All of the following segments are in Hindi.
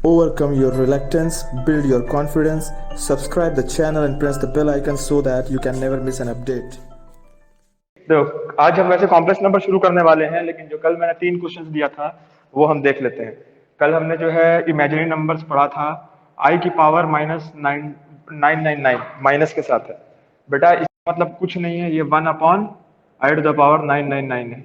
Overcome your reluctance, build your confidence, subscribe the channel and press the bell icon so that you can never miss an update. तो आज हम वैसे कॉम्प्लेक्स नंबर शुरू करने वाले हैं, लेकिन जो कल मैंने 3 क्वेश्चंस दिया था वो हम देख लेते हैं। कल हमने जो है इमेजिनरी नंबर्स पढ़ा था, आई की पावर -999 माइनस के साथ है। बेटा इसका मतलब कुछ नहीं है, ये 1/आई टू द पावर 999 है।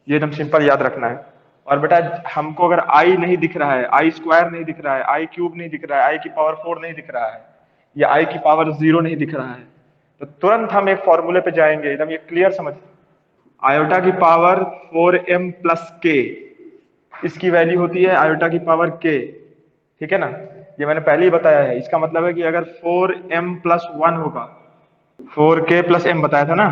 ये एकदम सिंपल याद रखना है। और बेटा हमको अगर आई नहीं दिख रहा है, आई स्क्वायर नहीं दिख रहा है, आई क्यूब नहीं दिख रहा है, आई की पावर 4 नहीं दिख रहा है, या आई की पावर 0 नहीं दिख रहा है, तो तुरंत हम एक फॉर्मूले पे जाएंगे। एकदम ये क्लियर समझ, आयोटा की पावर 4m प्लस के, इसकी वैल्यू होती है आयोटा की पावर के। ठीक है ना, ये मैंने पहले ही बताया है। इसका मतलब है कि अगर 4m प्लस 1 होगा, 4k प्लस m बताया था ना,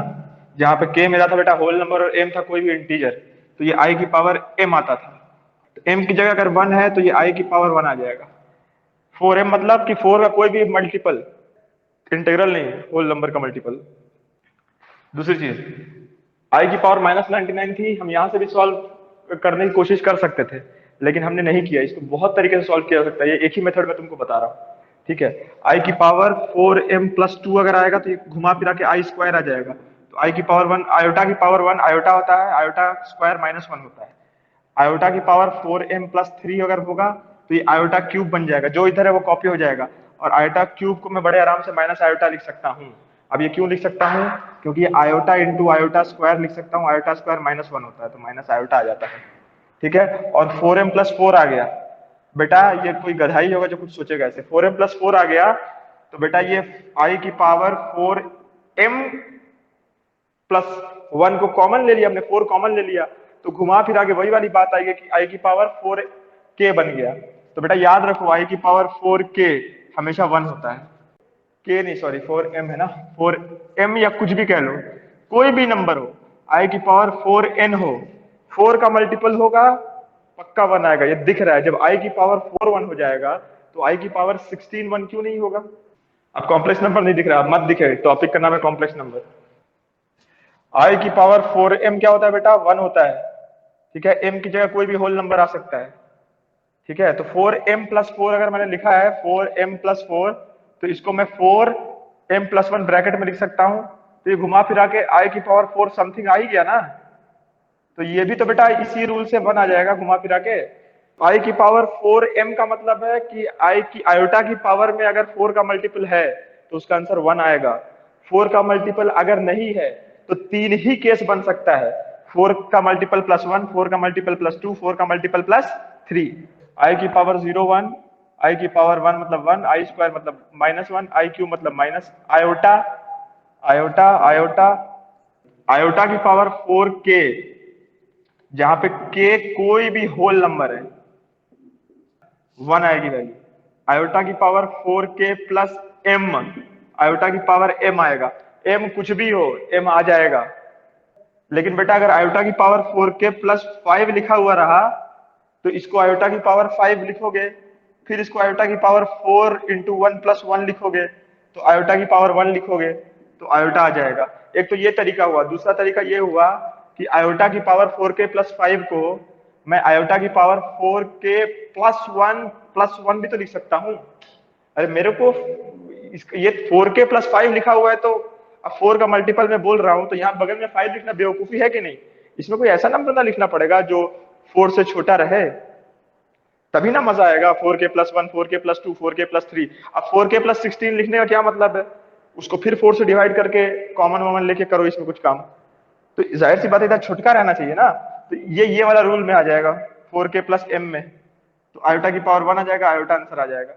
जहां पे k मेरा था बेटा होल नंबर और m था कोई भी इंटीजर, तो ये i की पावर m आता था। तो m की जगह अगर 1 है तो ये i की पावर 1 आ जाएगा। 4m मतलब कि 4 का कोई भी मल्टीपल, इंटीग्रल नहीं, होल नंबर का मल्टीपल। दूसरी चीज, आई की पावर -99 थी, हम यहां से भी सॉल्व करने की कोशिश कर सकते थे, लेकिन हमने नहीं किया। इसको बहुत तरीके से सॉल्व किया जा सकता है, ये एक ही मेथड में तुमको बता रहा हूँ। ठीक है, आई की पावर 4m प्लस 2 अगर आएगा तो ये घुमा फिरा के आई स्क्वायर आ जाएगा। तो आई की पावर 1, आयोटा की पावर 1 आयोटा होता है, आयोटा स्क्वायर -1 होता है। आयोटा की पावर 4m प्लस 3 अगर होगा तो ये आयोटा क्यूब बन जाएगा, जो इधर है वो कॉपी हो जाएगा। और आयोटा क्यूब को मैं बड़े आराम से माइनस आयोटा लिख सकता हूँ। अब ये क्यों लिख सकता हूँ? क्योंकि आयोटा इंटू आयोटा स्क्वायर लिख सकता हूँ, आयोटा स्क्वायर -1 होता है तो माइनस आयोटा आ जाता है। ठीक है, और 4m प्लस 4 आ गया। बेटा ये कोई गधाई होगा जो कुछ सोचेगा ऐसे, 4m प्लस 4 आ गया तो बेटा ये आई की पावर 4m प्लस 1 को कॉमन ले लिया हमने, 4 कॉमन ले लिया, तो घुमा फिरा के वही वाली बात आई कि आई की पावर 4k बन गया। तो बेटा याद रखो, आई की पावर 4k हमेशा 1 होता है। के नहीं, सॉरी 4m है ना, 4m या कुछ भी कह लो, कोई भी नंबर हो, आई की पावर 4n हो, 4 का मल्टीपल होगा पक्का 1 आएगा। ये दिख रहा है, जब आई की पावर 4 1 हो जाएगा तो आई की पावर 16 1 क्यों नहीं होगा? अब कॉम्प्लेक्स नंबर नहीं दिख रहा, अब मत दिखे, टॉपिक का नाम है कॉम्प्लेक्स नंबर। आई की पावर 4m क्या होता है बेटा? 1 होता है। ठीक है, m की जगह कोई भी होल नंबर आ सकता है। ठीक है, तो 4m प्लस 4 अगर मैंने लिखा है 4m प्लस 4, तो इसको मैं 4m प्लस 1 ब्रैकेट में लिख सकता हूं। तो ये घुमा फिरा के आई की पावर 4 समथिंग आ ही गया ना, तो ये भी तो बेटा इसी रूल से 1 आ जाएगा घुमा फिरा के। आई की पावर 4m का मतलब है कि आई की आयोटा की पावर में अगर 4 का मल्टीपल है तो उसका आंसर 1 आएगा। 4 का मल्टीपल अगर नहीं है तो 3 ही केस बन सकता है, 4 का मल्टीपल प्लस 1, 4 का मल्टीपल प्लस 2, 4 का मल्टीपल प्लस 3। आई की पावर 0 1, आई की पावर 1 मतलब 1, आई स्क्वायर मतलब -1, आई क्यू मतलब minus iota, iota iota, iota की पावर 4k, जहां पे k कोई भी होल नंबर है 1 आएगी वैल्यू। आयोटा की power 4k plus m, iota की पावर m आएगा, m कुछ भी हो m आ जाएगा। लेकिन बेटा अगर आयोटा की पावर 4k प्लस 5 लिखा हुआ रहा तो इसको आयोटा की पावर 5 लिखोगे, फिर इसको आयोटा की पावर 4 इंटू 1 प्लस 1 लिखोगे, तो आयोटा की पावर 1 लिखोगे तो आयोटा आ जाएगा। एक तो ये तरीका हुआ। दूसरा तरीका ये हुआ कि आयोटा की पावर 4k प्लस 5 को मैं आयोटा की पावर 4k प्लस 1 भी तो लिख सकता हूं। अरे मेरे को ये 4k प्लस 5 लिखा हुआ है तो अब 4 का मल्टीपल मैं बोल रहा हूं, तो यहाँ बगल में 5 लिखना बेवकूफी है कि नहीं? इसमें कोई ऐसा नंबर ना लिखना पड़ेगा जो 4 से छोटा रहे, तभी ना मजा आएगा। 4k plus 1, 4k plus 2, 4k plus 3। अब 4k प्लस 16 लिखने का क्या मतलब है? उसको फिर 4 से डिवाइड करके कॉमन वॉमन लेके करो इसमें कुछ काम। तो जाहिर सी बात है इधर छुटका रहना चाहिए ना, तो ये वाला रूल में आ जाएगा 4k प्लस m में, तो आयोटा की पावर 1 आ जाएगा, आयोटा आंसर आ जाएगा।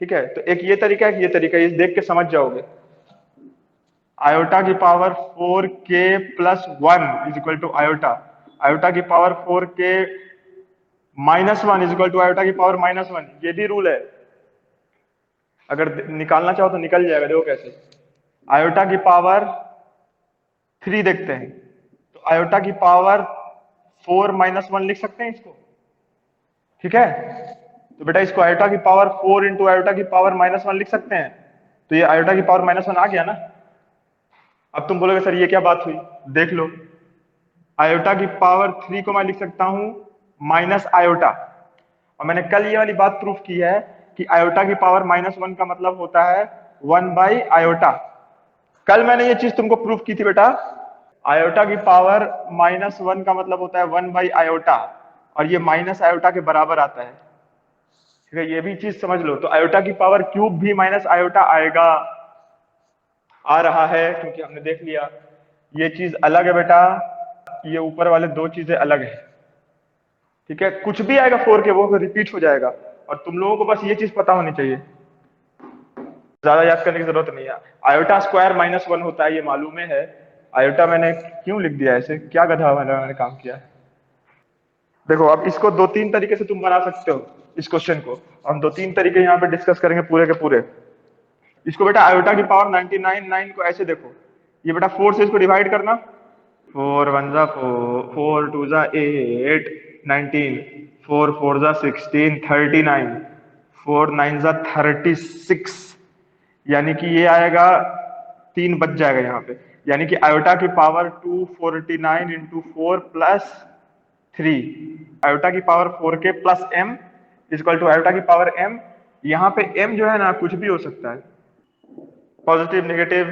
ठीक है, तो एक ये तरीका है कि ये तरीका, ये देख के समझ जाओगे। आयोटा की power 4k plus 1 is equal to iota, iota की power 4k minus 1 is equal to iota की पावर -1। ये भी रूल है, अगर निकालना चाहो तो निकल जाएगा। देखो कैसे, आयोटा की पावर 3 देखते हैं, तो आयोटा की पावर 4 -1 लिख सकते हैं इसको। ठीक है, तो बेटा इसको आयोटा की पावर 4 इंटू आयोटा की पावर -1 लिख सकते हैं, तो ये आयोटा की पावर -1 आ गया ना। अब तुम बोलोगे सर ये क्या बात हुई? देख लो, आयोटा की पावर 3 को मैं लिख सकता हूं माइनस आयोटा, और मैंने कल ये वाली बात प्रूफ की है कि आयोटा की पावर -1 का मतलब होता है 1/आयोटा। कल मैंने ये चीज तुमको प्रूफ की थी बेटा। आयोटा की पावर -1 का मतलब होता है 1/आयोटा, और ये माइनस आयोटा के बराबर आता है। ठीक है, ये भी चीज समझ लो। तो आयोटा की पावर क्यूब भी माइनस आयोटा आएगा, आ रहा है, क्योंकि हमने देख लिया ये चीज अलग है बेटा, ये ऊपर वाले दो चीजें अलग है। ठीक है, कुछ भी आएगा 4 के वो रिपीट हो जाएगा, और तुम लोगों को बस ये चीज पता होनी चाहिए, ज्यादा याद करने की जरूरत नहीं है। आयोटा स्क्वायर -1 होता है, ये मालूम है। आयोटा मैंने क्यों लिख दिया ऐसे, क्या गधा मैंने काम किया है। देखो अब इसको 2-3 तरीके से तुम बना सकते हो इस क्वेश्चन को। हम 2-3 तरीके यहाँ पे डिस्कस करेंगे पूरे के पूरे। इसको बेटा आयोटा की पावर 99 को ऐसे देखो, ये बेटा 4 से इसको डिवाइड करना, 4 1 जा 4, 4 2 जा 8, 19, 4 4 जा 16, 39, 4 9 जा 36, यानी कि ये आएगा 3 बच जाएगा यहाँ पे। यानी कि आयोटा की पावर 249 इंटू 4 प्लस 3, आयोटा की पावर 4 के plus m equal to iota की पावर m। यहाँ पे m जो है ना कुछ भी हो सकता है, पॉजिटिव नेगेटिव।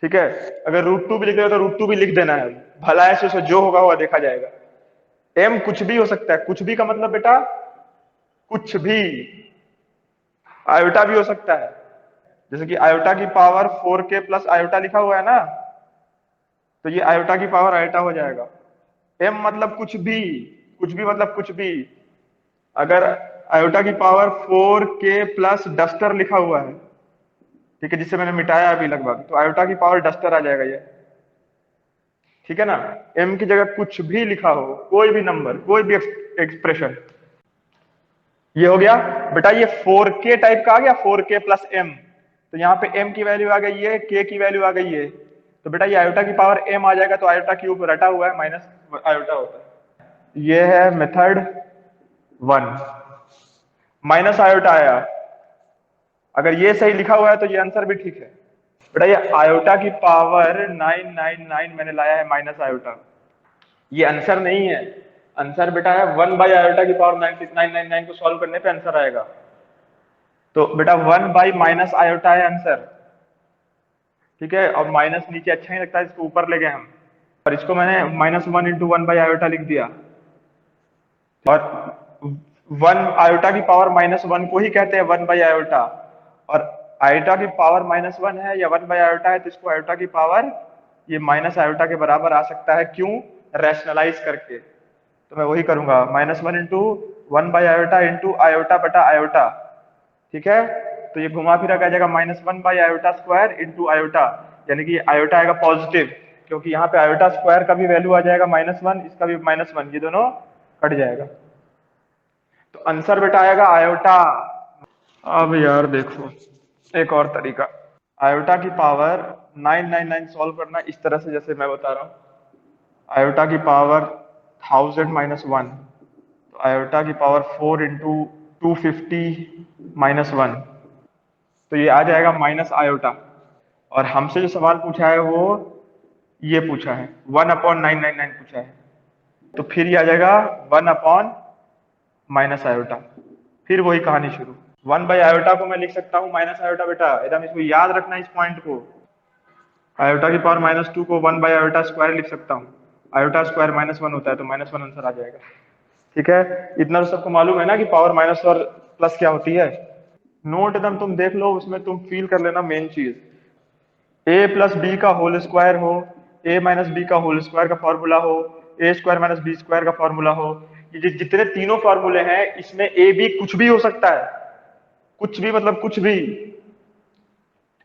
ठीक है, अगर √2 भी लिख रहे हो तो √2 भी लिख देना है, भला ऐसे से जो होगा हुआ देखा जाएगा। m कुछ भी हो सकता है, कुछ भी का मतलब बेटा कुछ भी, आयोटा भी हो सकता है। जैसे कि आयोटा की पावर 4 के प्लस आयोटा लिखा हुआ है ना, तो ये आयोटा की पावर आयोटा हो जाएगा। m मतलब कुछ भी मतलब कुछ भी। अगर आयोटा की पावर 4 के प्लस डस्टर लिखा हुआ है, ठीक है, जिसे मैंने मिटाया अभी लगभग, तो आयोटा की पावर डस्टर आ जाएगा ये। ठीक है ना, m की जगह कुछ भी लिखा हो, कोई भी नंबर, कोई भी एक्सप्रेशन। ये हो गया बेटा, ये 4k टाइप का आ गया, 4k प्लस m। तो यहाँ पे m की वैल्यू आ गई है, k की वैल्यू आ गई है, तो बेटा ये आयोटा की पावर m आ जाएगा। तो आयोटा क्यूब रटा हुआ है, माइनस आयोटा होता है। ये है मेथड 1, माइनस आयोटा आया। अगर ये सही लिखा हुआ है तो ये आंसर भी ठीक है। बेटा ये आयोटा की पावर 999 मैंने लाया है माइनस आयोटा, ये आंसर नहीं है। आंसर बेटा है 1/आयोटा की पावर 999 को सॉल्व करने पे आंसर आएगा। तो बेटा 1/माइनस आयोटा है आंसर। ठीक है, और माइनस नीचे अच्छा नहीं लगता है, इसको ऊपर ले गए हम, और इसको मैंने -1 इंटू 1/आयोटा लिख दिया। और 1 आयोटा की पावर -1 को ही कहते हैं 1/आयोटा, और आयोटा की पावर -1 है या 1/आयोटा है, तो इसको आयोटा की पावर ये माइनस आयोटा के बराबर आ सकता है। क्यों? रैशनलाइज करके। तो मैं वही करूंगा, -1 इंटू 1/आयोटा इंटू आयोटा बटा आयोटा। ठीक है, तो ये घुमा फिरा आ जाएगा -1/आयोटा स्क्वायर इंटू आयोटा, यानी कि आयोटा आएगा पॉजिटिव, क्योंकि यहाँ पे आयोटा स्क्वायर का भी वैल्यू आ जाएगा -1, इसका भी -1, ये दोनों कट जाएगा। तो आंसर बेटा आएगा आयोटा। अब यार देखो एक और तरीका, आयोटा की पावर 999 सॉल्व करना इस तरह से, जैसे मैं बता रहा हूँ। आयोटा की पावर 1000 -1, तो आयोटा की पावर 4 इंटू 250 -1, तो ये आ जाएगा माइनस आयोटा। और हमसे जो सवाल पूछा है वो ये पूछा है, 1/999 पूछा है, तो फिर ये आ जाएगा 1/माइनस आयोटा। फिर वही कहानी शुरू। 1/आयोटा को मैं लिख सकता हूँ माइनस आयोटा बेटा, एकदम इसको याद रखना इस पॉइंट को। आयोटा की पावर -2 को 1/आयोटा स्क्वायर लिख सकता हूँ, आयोटा स्क्वायर -1 होता है, तो -1 आंसर आ जाएगा। ठीक है, इतना तो सबको मालूम है ना कि पावर माइनस और प्लस क्या होती है। नोट एकदम तुम देख लो, उसमें तुम फील कर लेना मेन चीज। a प्लस बी का होल स्क्वायर हो, a माइनस बी का होल स्क्वायर का फॉर्मूला हो, a square minus b square का फॉर्मूला हो, ये जितने तीनों फॉर्मूले हैं इसमें a b कुछ भी हो सकता है, कुछ भी मतलब कुछ भी,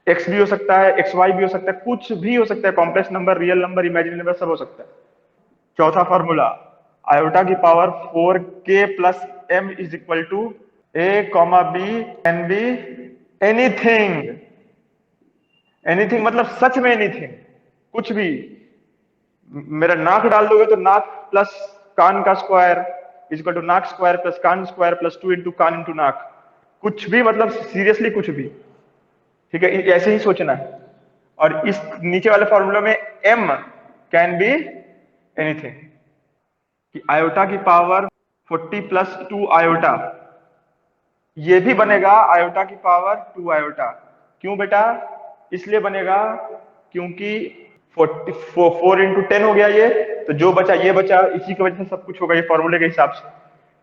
x भी हो सकता है, xy भी हो सकता है, कुछ भी हो सकता है, complex number, real number, imaginary number, सब हो सकता है। चौथा फॉर्मूला, आयोटा की power 4k plus m is equal to a, b can be anything. Anything मतलब सच में एनीथिंग, कुछ भी। मेरा नाक डाल दोगे तो नाक प्लस कान का स्क्वायर इज इक्वल टू नाक स्क्वायर प्लस कान स्क्वायर प्लस 2 इंटू कान इंटू नाक, कुछ भी मतलब सीरियसली कुछ भी। ठीक है, ऐसे ही सोचना है। और इस नीचे वाले फॉर्मूला में m कैन बी एनीथिंग, कि आयोटा की पावर 40 प्लस 2 आयोटा, ये भी बनेगा आयोटा की पावर 2 आयोटा। क्यों बेटा? इसलिए बनेगा क्योंकि 4 इंटू 10 हो गया ये, तो जो बचा ये बचा, इसी की वजह से सब कुछ होगा ये फॉर्मूले के हिसाब से।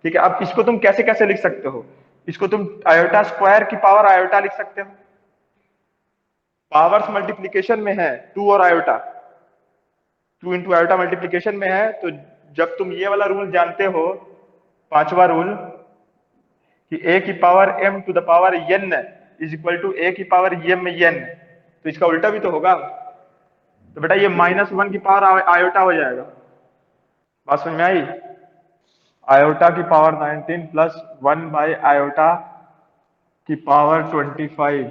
ठीक है, अब इसको तुम कैसे कैसे लिख सकते हो? इसको तुम आयोटा स्क्वायर की पावर आयोटा लिख सकते हो। पावर्स मल्टीप्लीकेशन में है 2 और आयोटा, 2 इंटू आयोटा मल्टीप्लीकेशन में है, तो जब तुम ये वाला रूल जानते हो, पांचवा रूल, कि a की power m to the power n is equal to a की पावर m n, तो इसका उल्टा भी तो होगा। तो बेटा ये -1 की पावर आयोटा हो जाएगा। बात समझ में आई? आयोटा की पावर 19 प्लस 1 बाई आयोटा की पावर 25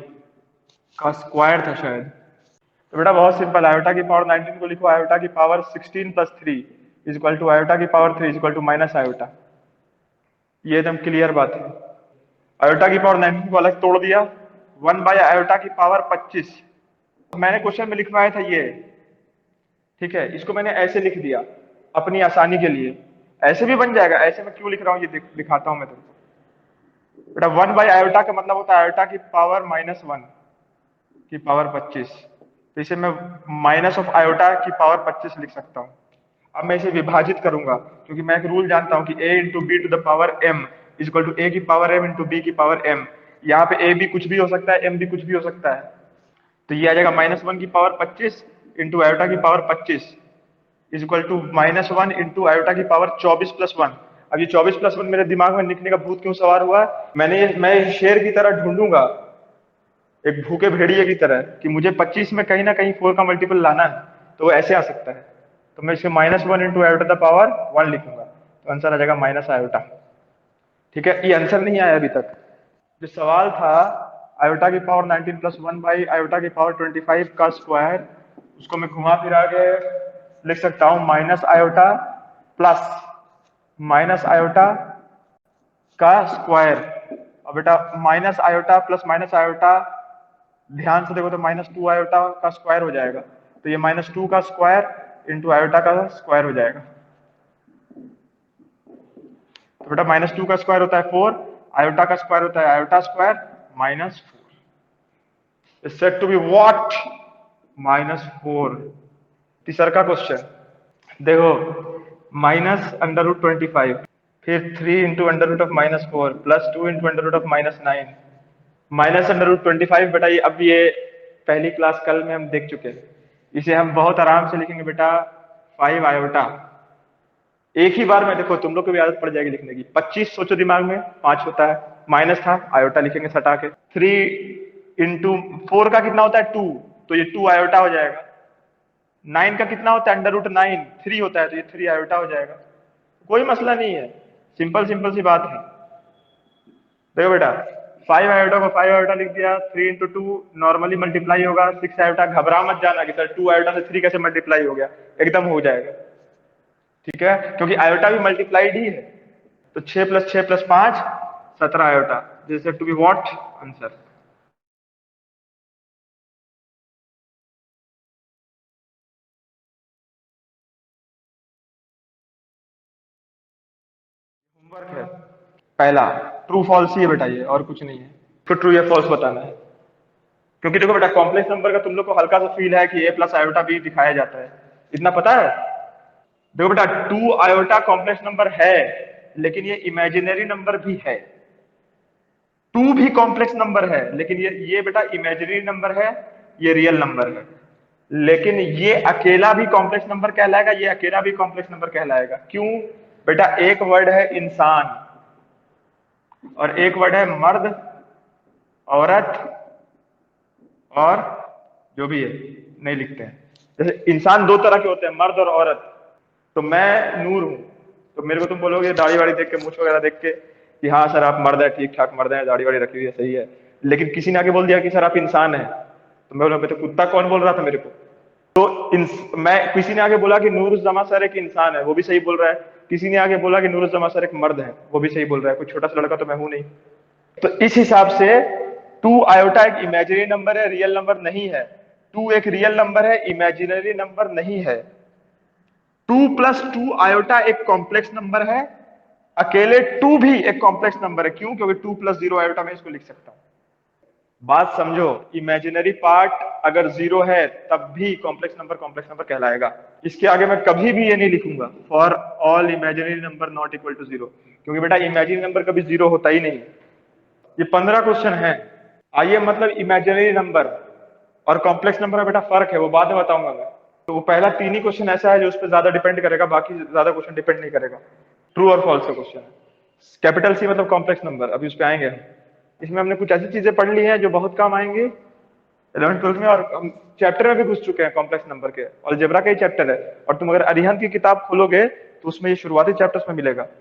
का स्क्वायर था शायद। तो बेटा बहुत सिंपल, आयोटा की पावर 19 को लिखो आयोटा की power 16 plus 3 is equal to iota की power 3 is equal to minus iota. ये एकदम क्लियर बात है। आयोटा की पावर 19 को अलग तोड़ दिया, 1 बाय आयोटा की पावर 25। मैंने क्वेश्चन में लिखवाया था ये, ठीक है, इसको मैंने ऐसे लिख दिया अपनी आसानी के लिए। ऐसे भी बन जाएगा, ऐसे में क्यों लिख रहा हूँ ये दिखाता हूँ मैं तुमको। बेटा 1 बाय आयोटा का मतलब होता है आयोटा की पावर -1 की पावर 25, तो इसे मैं माइनस ऑफ आयोटा की पावर 25 लिख सकता हूँ। अब मैं इसे विभाजित करूंगा, क्योंकि मैं एक रूल जानता हूं कि a into B to the power m is equal to A की पावर m इंटू बी की पावर m। यहाँ पे a भी कुछ भी हो सकता है, m भी कुछ भी हो सकता है, तो ये आ जाएगा -1 की पावर 25 इंटू आयोटा की power 25 is equal to -1 into iota की पावर 24 प्लस 1। अब ये 24 प्लस 1 मेरे दिमाग में लिखने का भूत क्यों सवार हुआ? मैं शेर की तरह ढूंढूंगा, एक भूखे भेड़िए की तरह, कि मुझे 25 में कहीं ना कहीं 4 का मल्टीपल लाना है, तो वो ऐसे आ सकता है। तो मैं इसे -1 इंटू आयोटा द पावर 1 लिखूंगा, तो आंसर आ जाएगा माइनस आयोटा। ठीक है, ये आंसर नहीं आया अभी तक। जो सवाल था आयोटा की पावर 19 प्लस 1 बाई आयोटा की पावर 25 का स्क्वायर, उसको मैं घुमा फिरा के लिख सकता हूं minus iota plus minus iota का स्क्वायर। अब बेटा minus iota plus minus iota, ध्यान से देखो तो -2 आयोटा का स्क्वायर हो जाएगा, तो ये -2 का स्क्वायर इंटू आयोटा का स्क्वायर हो जाएगा। तो बेटा -2 का स्क्वायर होता है 4, आयोटा का स्क्वायर होता है iota square -4 is said to be what? -4। तीसरा का क्वेश्चन देखो, -√25, फिर 3 इंटू √ऑफ -4 प्लस 2 इंटू √ऑफ -9 -√25। बेटा ये अब ये पहली क्लास कल में हम देख चुके हैं, इसे हम बहुत आराम से लिखेंगे बेटा 5 आयोटा। एक ही बार में देखो तुम लोग को भी आदत पड़ जाएगी लिखने की। 25 सोचो दिमाग में, 5 होता है, माइनस था, आयोटा लिखेंगे सटा के। 3 इंटू 4 का कितना होता है 2, तो ये 2 आयोटा हो जाएगा। 9 का कितना होता है √9, 3 होता है, तो ये 3 आयोटा हो जाएगा। कोई मसला नहीं है, सिंपल सिंपल सी बात है। देखो बेटा 5 आयोटा को 5 आयोटा लिख दिया, 3 इंटू 2 नॉर्मली मल्टीप्लाई होगा 6 आयोटा। घबरा मत जाना कि सर 2 आयोटा से 3 कैसे मल्टीप्लाई हो गया, एकदम हो जाएगा। ठीक है, क्योंकि आयोटा भी मल्टीप्लाइड ही है, तो 6 plus 6 plus 5 17 iota, this to be what answer. Homework है पहला, ट्रू फॉल्स ही है बेटा ये, और कुछ नहीं है। तो ट्रू या फॉल्स बताना है, क्योंकि देखो बेटा कॉम्प्लेक्स नंबर का तुम लोग को हल्का सा फील है कि a प्लस आयोटा भी दिखाया जाता है, इतना पता है। देखो बेटा 2 आयोटा कॉम्प्लेक्स नंबर है, लेकिन ये इमेजिनरी नंबर भी है। 2 भी कॉम्प्लेक्स नंबर है, लेकिन ये बेटा इमेजिनरी नंबर है, ये रियल नंबर है। लेकिन ये अकेला भी कॉम्प्लेक्स नंबर कहलाएगा, ये अकेला भी कॉम्प्लेक्स नंबर कहलाएगा। क्यों? बेटा एक वर्ड है इंसान और एक वर्ड है मर्द, औरत, और जो भी है नहीं लिखते हैं। जैसे इंसान 2 तरह के होते हैं, मर्द और औरत। तो मैं नूर हूं, तो मेरे को तुम बोलोगे दाढ़ी वाड़ी देख के, मूछ वगैरह देख के, कि हाँ सर आप मर्द है, ठीक ठाक मर्द है, दाढ़ी वाड़ी रखी हुई है, सही है। लेकिन किसी ने आगे बोल दिया कि सर आप इंसान है, तो मैं बोला तो कुत्ता कौन बोल रहा था मेरे को? तो मैं, किसी ने आगे बोला कि नूरुज़्ज़मा सर एक इंसान है, वो भी सही बोल रहा है। किसी ने आगे बोला कि नूरुज़्ज़मा सर एक मर्द है, वो भी सही बोल रहा है। कोई छोटा सा लड़का तो मैं हूं नहीं। तो इस हिसाब से 2 आयोटा एक इमेजिनरी नंबर है, रियल नंबर नहीं है। 2 एक रियल नंबर है, इमेजिनरी नंबर नहीं है। 2 प्लस 2 आयोटा एक कॉम्प्लेक्स नंबर है, अकेले 2 भी एक कॉम्प्लेक्स नंबर है। क्यों? क्योंकि 2 + 0 आयोटा में इसको लिख सकता हूं। बात समझो, इमेजिनरी पार्ट अगर 0 है तब भी कॉम्प्लेक्स नंबर कहलाएगा। इसके आगे मैं कभी भी ये नहीं लिखूंगा for all imaginary number not equal to 0, क्योंकि बेटा इमेजिनरी नंबर कभी 0 होता ही नहीं। ये 15 क्वेश्चन है। आइए, मतलब इमेजिनरी नंबर और कॉम्प्लेक्स नंबर में बेटा फर्क है, वो बाद में बताऊंगा मैं। तो वो पहला 3 ही क्वेश्चन ऐसा है जो उस पर ज्यादा डिपेंड करेगा, बाकी ज्यादा क्वेश्चन डिपेंड नहीं करेगा। ट्रू और फॉल्स का क्वेश्चन है। कैपिटल सी मतलब कॉम्प्लेक्स नंबर, अभी उस पर आएंगे हम। इसमें हमने कुछ ऐसी चीजें पढ़ ली हैं जो बहुत काम आएंगी 11th-12th में, और हम चैप्टर में भी घुस चुके हैं कॉम्प्लेक्स नंबर के। अलजेब्रा का ही चैप्टर है, और तुम अगर अरिहंत की किताब खोलोगे तो उसमें ये शुरुआती चैप्टर्स में मिलेगा।